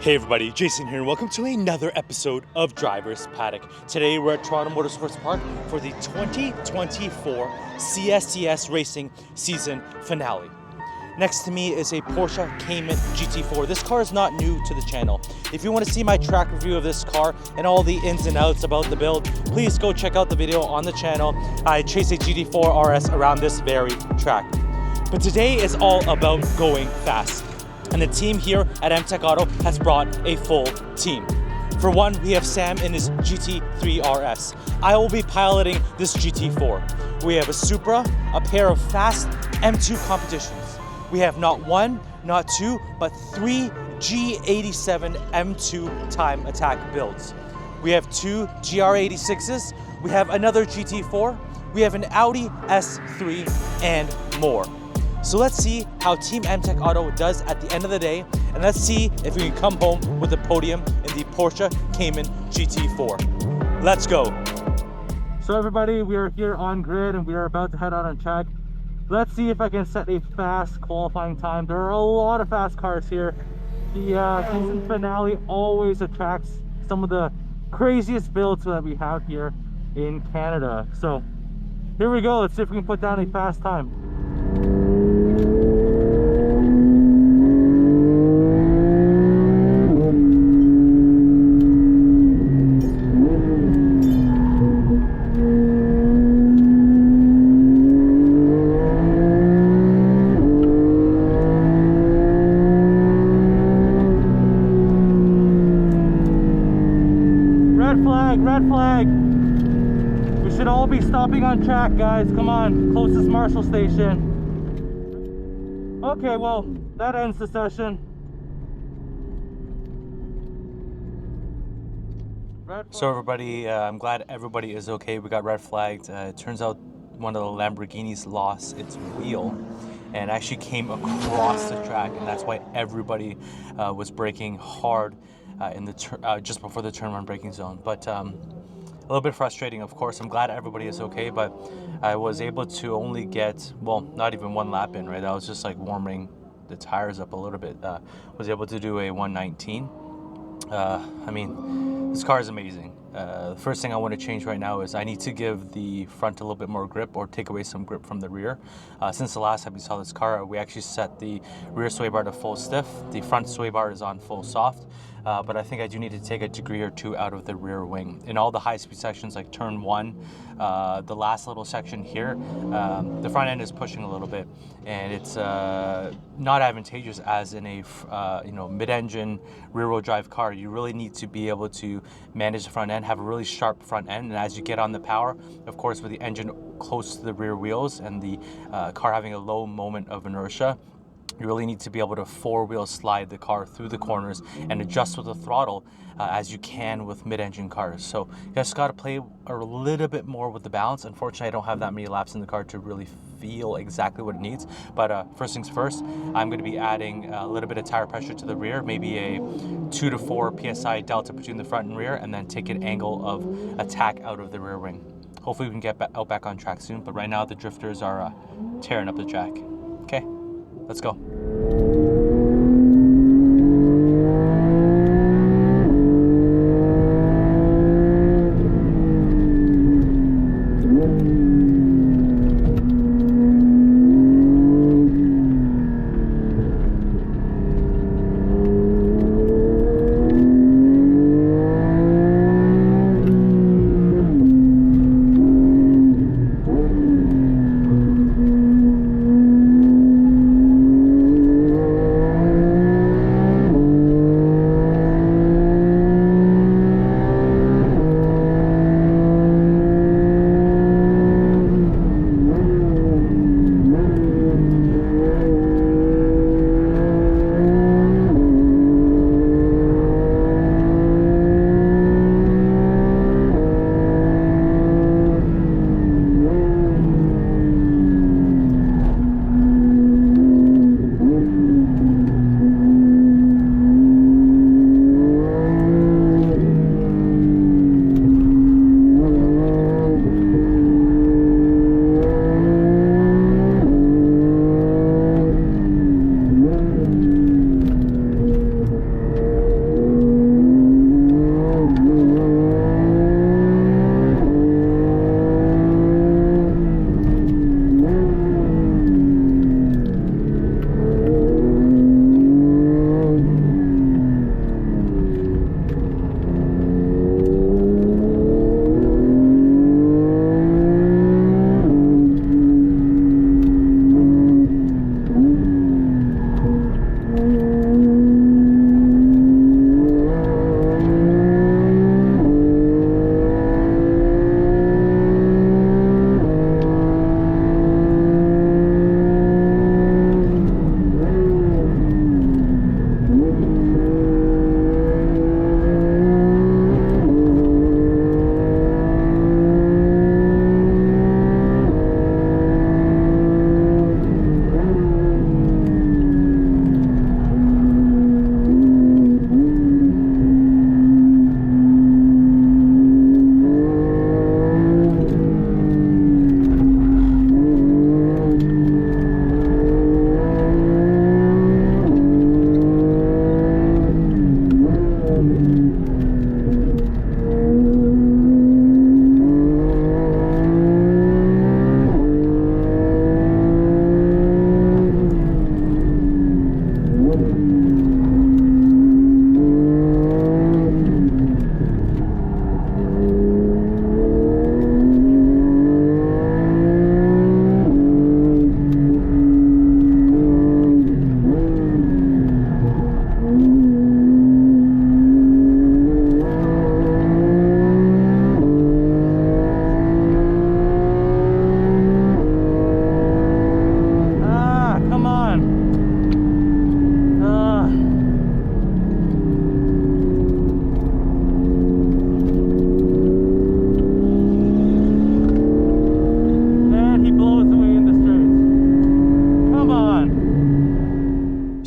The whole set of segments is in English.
Hey everybody, Jason here, and welcome to another episode of Driver's Paddock. Today we're at Toronto Motorsports Park for the 2024 CSCS Racing season finale. Next to me is a Porsche Cayman GT4. This car is not new to the channel. If you want to see my track review of this car and all the ins and outs about the build, please go check out the video on the channel. I chase a GT4 RS around this very track. But today is all about going fast. And the team here at MTech Auto has brought a full team. For one, we have Sam in his GT3 RS. I will be piloting this GT4. We have a Supra, a pair of fast M2 competitions. We have not one, not two, but three G87 M2 time attack builds. We have two GR86s, we have another GT4, we have an Audi S3, and more. So let's see how Team MTech Auto does at the end of the day, and let's see if we can come home with a podium in the Porsche Cayman GT4. Let's go. So everybody, we are here on grid and we are about to head out on track. Let's see if I can set a fast qualifying time. There are a lot of fast cars here. The season finale always attracts some of the craziest builds that we have here in Canada. So here we go. Let's see if we can put down a fast time. Red flag. We should all be stopping on track, guys. Come on, closest Marshall station. Okay, well, that ends the session. So everybody, I'm glad everybody is okay. We got red flagged. It turns out one of the Lamborghinis lost its wheel and actually came across the track, and that's why everybody was braking hard in the just before the turn one braking zone. But a little bit frustrating, of course. I'm glad everybody is okay, but I was able to only get, well, not even one lap in, right? I was just like warming the tires up a little bit. Was able to do a 119. I mean, this car is amazing. The first thing I want to change right now is I need to give the front a little bit more grip or take away some grip from the rear. Since the last time you saw this car, we actually set the rear sway bar to full stiff. The front sway bar is on full soft. But I think I do need to take a degree or two out of the rear wing. In all the high-speed sections like turn one, the last little section here, the front end is pushing a little bit, and it's not advantageous as in a mid-engine rear-wheel drive car. You really need to be able to manage the front end, have a really sharp front end, and as you get on the power, of course, with the engine close to the rear wheels and the car having a low moment of inertia, you really need to be able to four-wheel slide the car through the corners and adjust with the throttle as you can with mid-engine cars. So you just got to play a little bit more with the balance. Unfortunately, I don't have that many laps in the car to really feel exactly what it needs. But first things first, I'm going to be adding a little bit of tire pressure to the rear, maybe a 2 to 4 PSI delta between the front and rear, and then take an angle of attack out of the rear wing. Hopefully we can get back on track soon, but right now the drifters are tearing up the track. Okay. Let's go.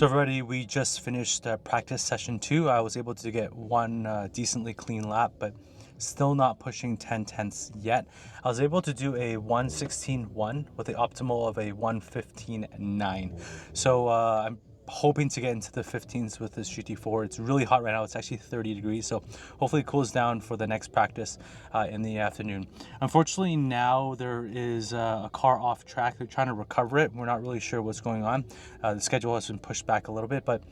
So everybody, we just finished practice session 2. I was able to get one decently clean lap, but still not pushing 10 tenths yet. I was able to do a 1:16.1 with the optimal of a 1:15.9. So I'm hoping to get into the 15s with this GT4. It's really hot right now. It's actually 30 degrees, so hopefully it cools down for the next practice in the afternoon. Unfortunately, now there is a car off track. They're trying to recover it. We're not really sure what's going on. The schedule has been pushed back a little bit, but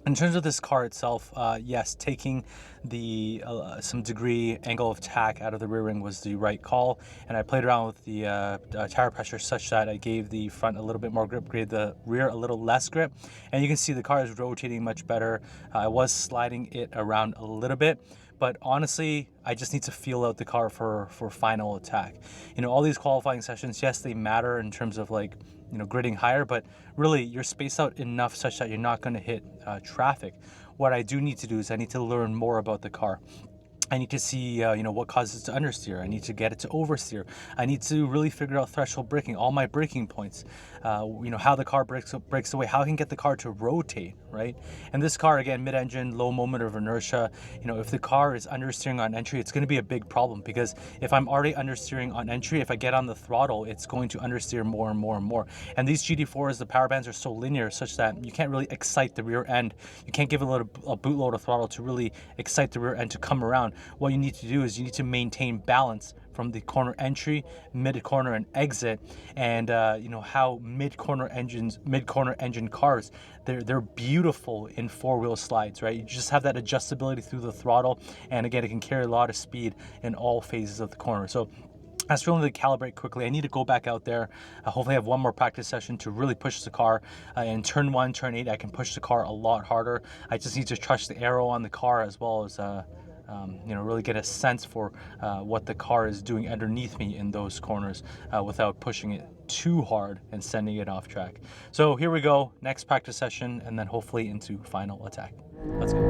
in terms of this car itself, yes, taking the some degree angle of attack out of the rear wing was the right call, and I played around with the tire pressure such that I gave the front a little bit more grip, gave the rear a little less grip, and you can see the car is rotating much better. I was sliding it around a little bit, but honestly, I just need to feel out the car for final attack. You know, all these qualifying sessions, yes, they matter in terms of like, you know, gridding higher, but really you're spaced out enough such that you're not going to hit traffic. What I do need to do is I need to learn more about the car. I need to see, you know, what causes it to understeer. I need to get it to oversteer. I need to really figure out threshold braking, all my braking points, you know, how the car breaks away, how I can get the car to rotate, right? And this car, again, mid-engine, low moment of inertia, you know, if the car is understeering on entry, it's going to be a big problem, because if I'm already understeering on entry, if I get on the throttle, it's going to understeer more and more and more. And these GT4s, the power bands are so linear such that you can't really excite the rear end. You can't give a bootload of throttle to really excite the rear end to come around. What you need to do is you need to maintain balance from the corner entry, mid corner, and exit. And you know how mid corner engine cars, they're beautiful in four-wheel slides, right? You just have that adjustability through the throttle, and again, it can carry a lot of speed in all phases of the corner. So that's really to calibrate quickly. I need to go back out there. Hopefully I have one more practice session to really push the car. In turn 1, turn 8, I can push the car a lot harder. I just need to trust the aero on the car, as well as you know, really get a sense for what the car is doing underneath me in those corners without pushing it too hard and sending it off track. So here we go, next practice session, and then hopefully into final attack. Let's go.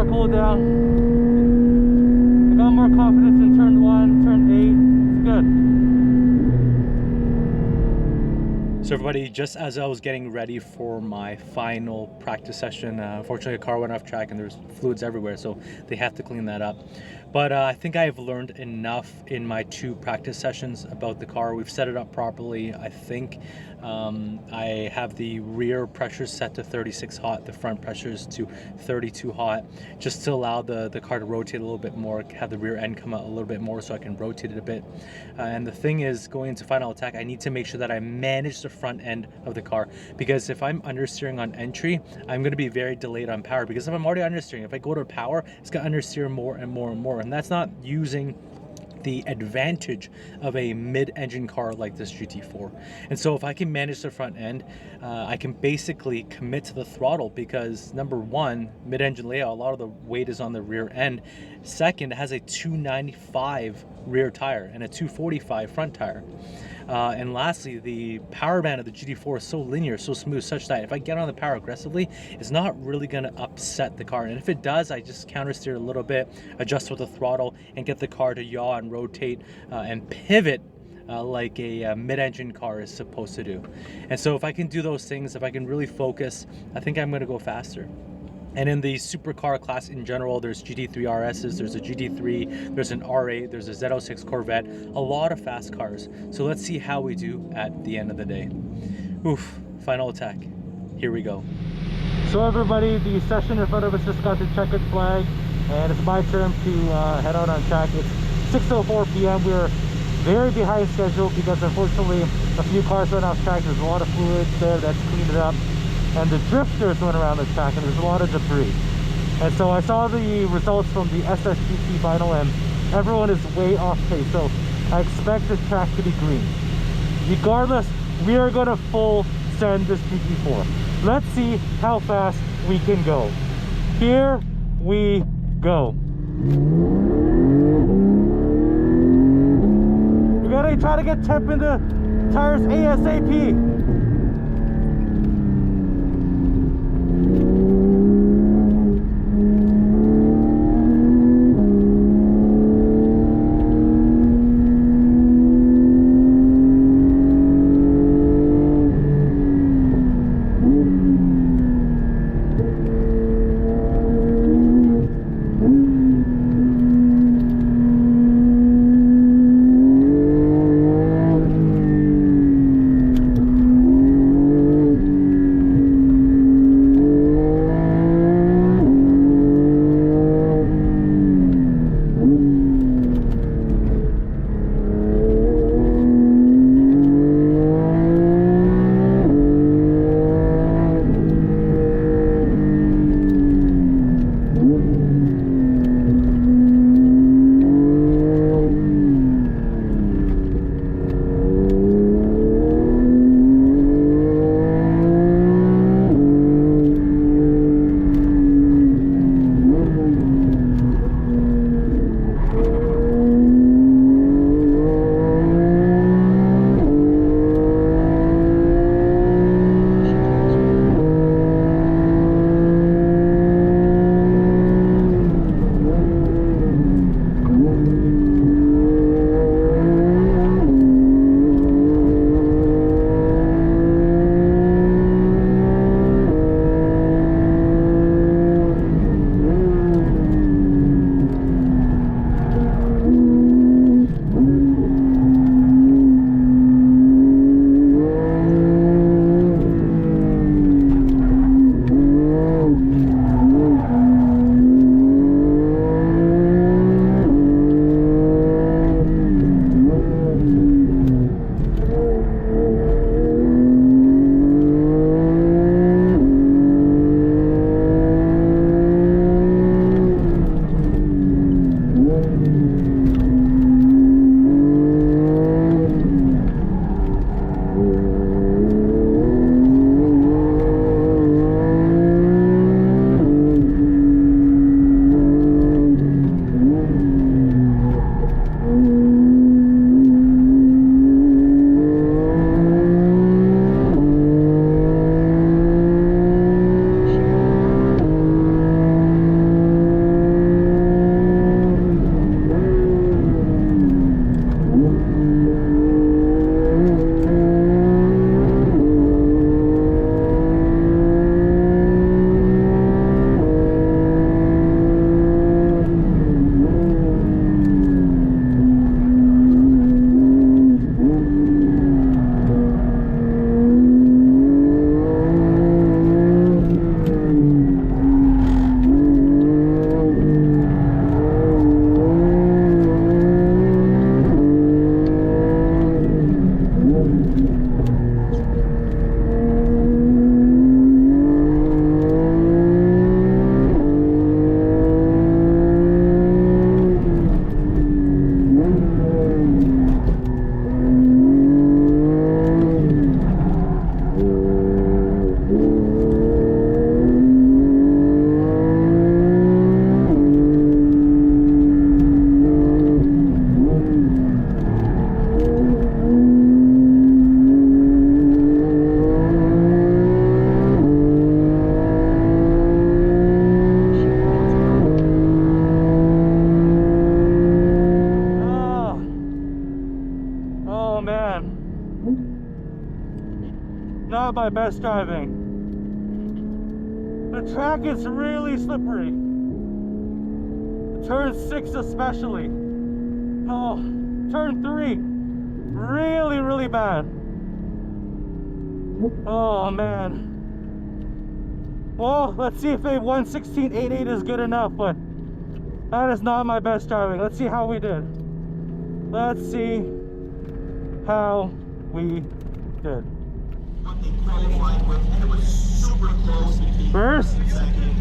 Cool down. I got more confidence in turn 1, turn 8. It's good. So everybody, just as I was getting ready for my final practice session, unfortunately a car went off track and there's fluids everywhere, so they have to clean that up. But I think I've learned enough in my 2 practice sessions about the car. We've set it up properly, I think. I have the rear pressures set to 36 hot, the front pressures to 32 hot, just to allow the car to rotate a little bit more, have the rear end come out a little bit more so I can rotate it a bit. And the thing is, going into final attack, I need to make sure that I manage the front end of the car, because if I'm understeering on entry, I'm going to be very delayed on power, because if I'm already understeering, if I go to power, it's going to understeer more and more and more, and that's not using the advantage of a mid-engine car like this GT4. And so if I can manage the front end, I can basically commit to the throttle because number one, mid-engine layout, a lot of the weight is on the rear end. Second, it has a 295 rear tire and a 245 front tire. And lastly, the power band of the GT4 is so linear, so smooth, such that if I get on the power aggressively, it's not really going to upset the car. And if it does, I just counter steer a little bit, adjust with the throttle, and get the car to yaw and rotate and pivot like a mid-engine car is supposed to do. And so if I can do those things, if I can really focus, I think I'm going to go faster. And in the supercar class in general, there's GT3 RSs, there's a GT3, there's an R8, there's a Z06 Corvette, a lot of fast cars. So let's see how we do at the end of the day. Oof, final attack. Here we go. So everybody, the session in front of us just got the checkered flag, and it's my turn to head out on track. It's 6:04 p.m. We're very behind schedule because unfortunately a few cars went off track. There's a lot of fluid there that's cleaned it up. And the drifters went around the track and there's a lot of debris. And so I saw the results from the SSGT final and everyone is way off pace. So I expect the track to be green. Regardless, we are going to full send this GT4. Let's see how fast we can go. Here we go. We gotta try to get temp in the tires ASAP. not my best driving. The track is really slippery. Turn 6 especially. Oh, turn 3. Really, really bad. Oh man. Well, let's see if a 1:16.88 is good enough, but that is not my best driving. Let's see how we did. Let's see how we did. First?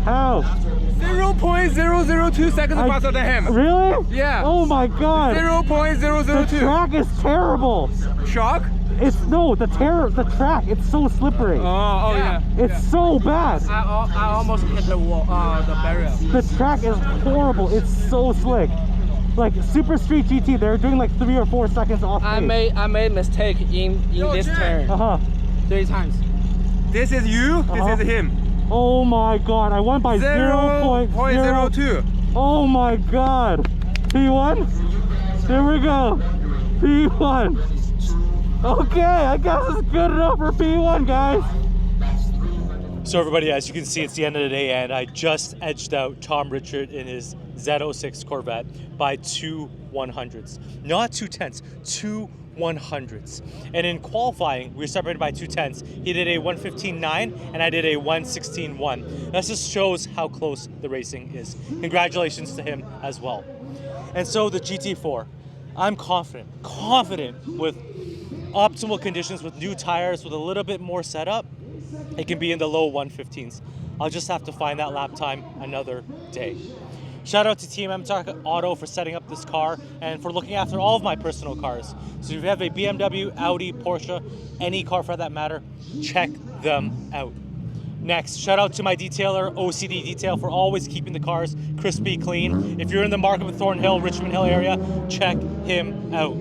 How? 0.002 seconds faster than him. Really? Yeah. Oh my god. 0.002. The track is terrible. Shock? It's no, the track, it's so slippery. Oh yeah. It's so bad. I almost hit the wall, the barrier. The track is horrible. It's so slick. Like Super Street GT, they're doing like 3 or 4 seconds off pace. I made mistake in this turn. 3 times. This is you, this is him. Oh my god, I won by 0.02. Oh my god. P1? Here we go. P1. Okay, I guess it's good enough for P1, guys. So everybody, as you can see, it's the end of the day, and I just edged out Tom Richard in his Z06 Corvette by 2 100ths. Not 2 tenths, 2 100ths. And in qualifying, we were separated by 2 tenths. He did a 1:15.9, and I did a 1:16.1. That just shows how close the racing is. Congratulations to him as well. And so the GT4, I'm confident with optimal conditions, with new tires, with a little bit more setup, it can be in the low 115s. I'll just have to find that lap time another day. Shout out to Team MTARC Auto for setting up this car and for looking after all of my personal cars. So if you have a BMW, Audi, Porsche, any car for that matter, check them out. Next, shout out to my detailer, OCD Detail, for always keeping the cars crispy clean. If you're in the Markham, Thornhill, Richmond Hill area, check him out.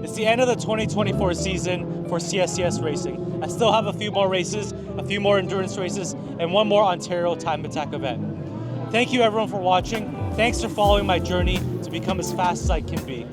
It's the end of the 2024 season for CSCS Racing. I still have a few more races, a few more endurance races, and one more Ontario time attack event. Thank you everyone for watching. Thanks for following my journey to become as fast as I can be.